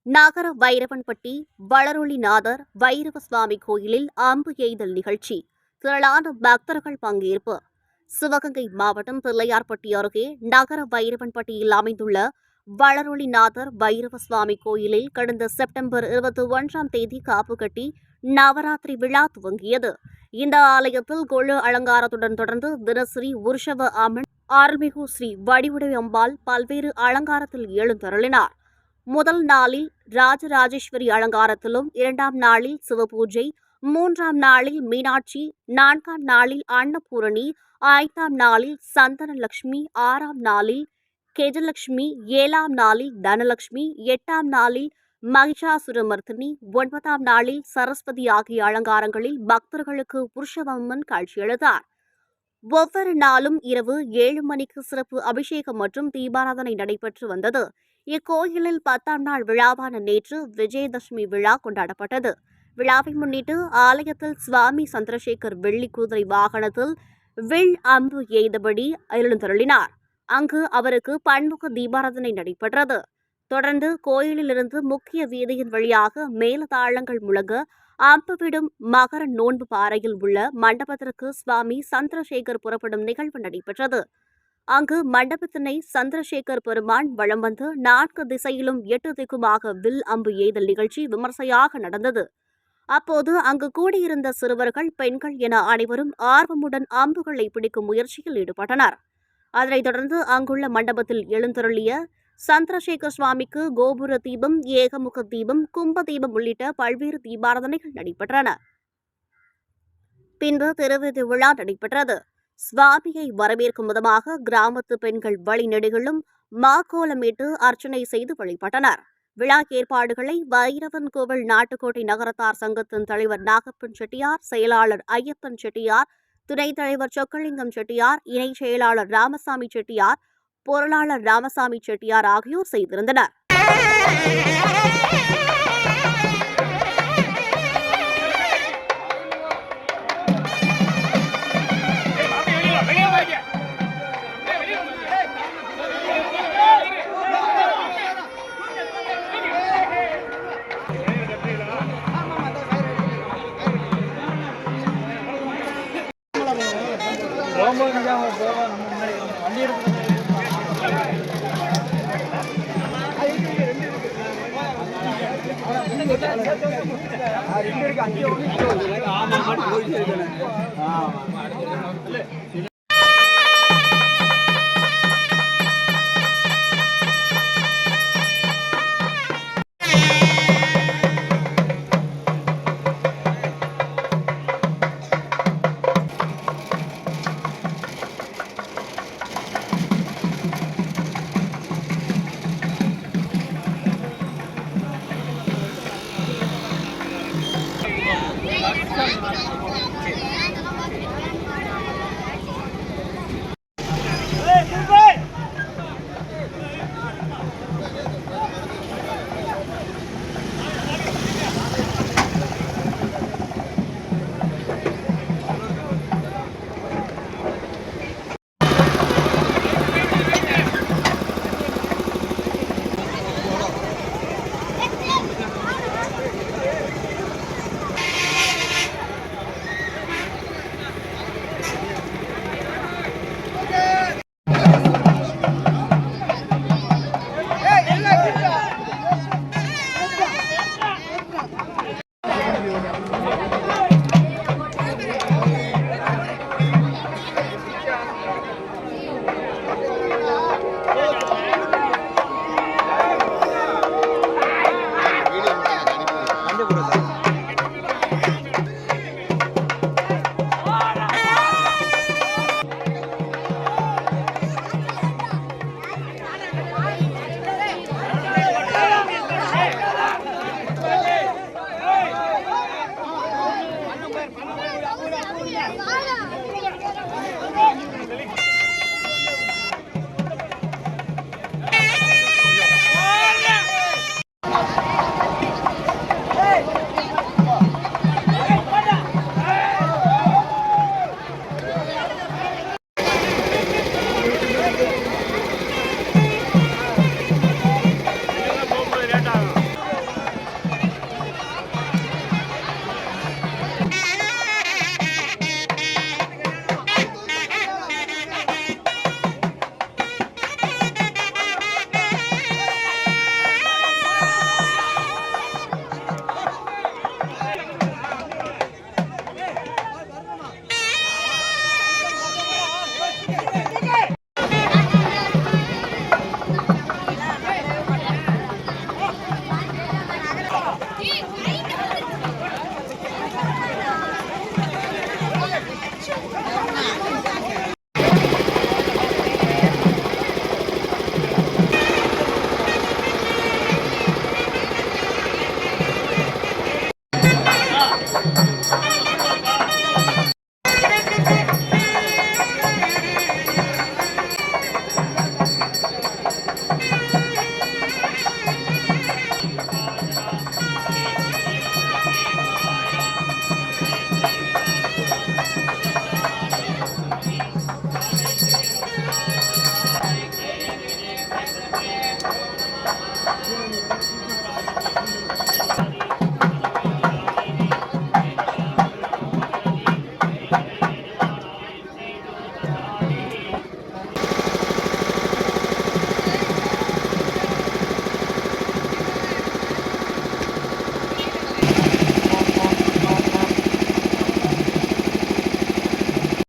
நகர வைரவன்பட்டி வளரொளிநாதர் வைரவ சுவாமி கோயிலில் அம்பு எய்தல் நிகழ்ச்சி. திரளான பக்தர்கள் பங்கேற்பு. சிவகங்கை மாவட்டம் பிள்ளையார்பட்டி அருகே நகர வைரவன்பட்டியில் அமைந்துள்ள வளரொளிநாதர் வைரவ சுவாமி கோயிலில் கடந்த செப்டம்பர் 21ஆம் தேதி காப்பு கட்டி நவராத்திரி விழா துவங்கியது. இந்த ஆலயத்தில் கொழு அலங்காரத்துடன் தொடர்ந்து தினசரி உற்சவ அம்மன் அருள்மிகு ஸ்ரீ வடிவுடை அம்பாள் பல்வேறு அலங்காரத்தில் எழுந்தருளினார். முதல் நாளில் ராஜராஜேஸ்வரி அலங்காரத்திலும், 2ஆம் நாளில் சிவபூஜை, 3ஆம் நாளில் மீனாட்சி, 4ஆம் நாளில் அன்னபூரணி, 5ஆம் நாளில் சந்தனலட்சுமி, 6ஆம் நாளில் கெஜலட்சுமி, 7ஆம் நாளில் தனலட்சுமி, 8ஆம் நாளில் மகிஷாசுரமர்த்தினி, 9ஆம் நாளில் சரஸ்வதி ஆகிய அலங்காரங்களில் பக்தர்களுக்கு உற்சவம்மன் காட்சியளித்தார். ஒவ்வொரு நாளும் இரவு 7 மணிக்கு சிறப்பு அபிஷேகம் மற்றும் தீபாராதனை நடைபெற்று வந்தது. இக்கோயிலில் 10ஆம் நாள் விழாவான நேற்று விஜயதசமி விழா கொண்டாடப்பட்டது. விழாவை முன்னிட்டு ஆலயத்தில் சுவாமி சந்திரசேகர் வெள்ளி குதிரை வாகனத்தில் வில் அம்பு எய்தபடி எழுந்தருளினார். அங்கு அவருக்கு பன்முக தீபாராதனை நடைபெற்றது. தொடர்ந்து கோயிலிலிருந்து முக்கிய வீதியின் வழியாக மேலதாளங்கள் முழங்க அம்புவிடும் மகர நோன்பு பாறையில் உள்ள மண்டபத்திற்கு சுவாமி சந்திரசேகர் புறப்படும் நிகழ்வு நடைபெற்றது. அங்கு மண்டபத்தினை சந்திரசேகர் பெருமான் வலம் வந்து 4 திசையிலும் 8 திக்குமாக வில் அம்பு எய்தல் நிகழ்ச்சி விமர்சையாக நடந்தது. அப்போது அங்கு கூடியிருந்த சிறுவர்கள், பெண்கள் என அனைவரும் ஆர்வமுடன் அம்புகளை பிடிக்கும் முயற்சியில் ஈடுபட்டனர். அதனைத் தொடர்ந்து அங்குள்ள மண்டபத்தில் எழுந்தருளிய சந்திரசேகர் சுவாமிக்கு கோபுர தீபம், ஏகமுக தீபம், கும்ப தீபம் உள்ளிட்ட பல்வேறு தீபாராதனைகள் நடைபெற்றன. பின்பு திருவீதி விழா நடைபெற்றது. சுவாமியை வரவேற்கும் விதமாக கிராமத்து பெண்கள் வழிநெடுகிலும் மாக்கோலமிட்டு அர்ச்சனை செய்து வழிபட்டனர். விழா ஏற்பாடுகளை வைரவன் கோவில் நாட்டுக்கோட்டை நகரத்தார் சங்கத்தின் தலைவர் நாகப்பன் செட்டியார், செயலாளர் ஐயப்பன் செட்டியார், துணைத் தலைவர் சொக்கலிங்கம் செட்டியார், இணைச் செயலாளர் ராமசாமி செட்டியார், பொருளாளர் ராமசாமி செட்டியார் ஆகியோர் செய்திருந்தனர். ஆமா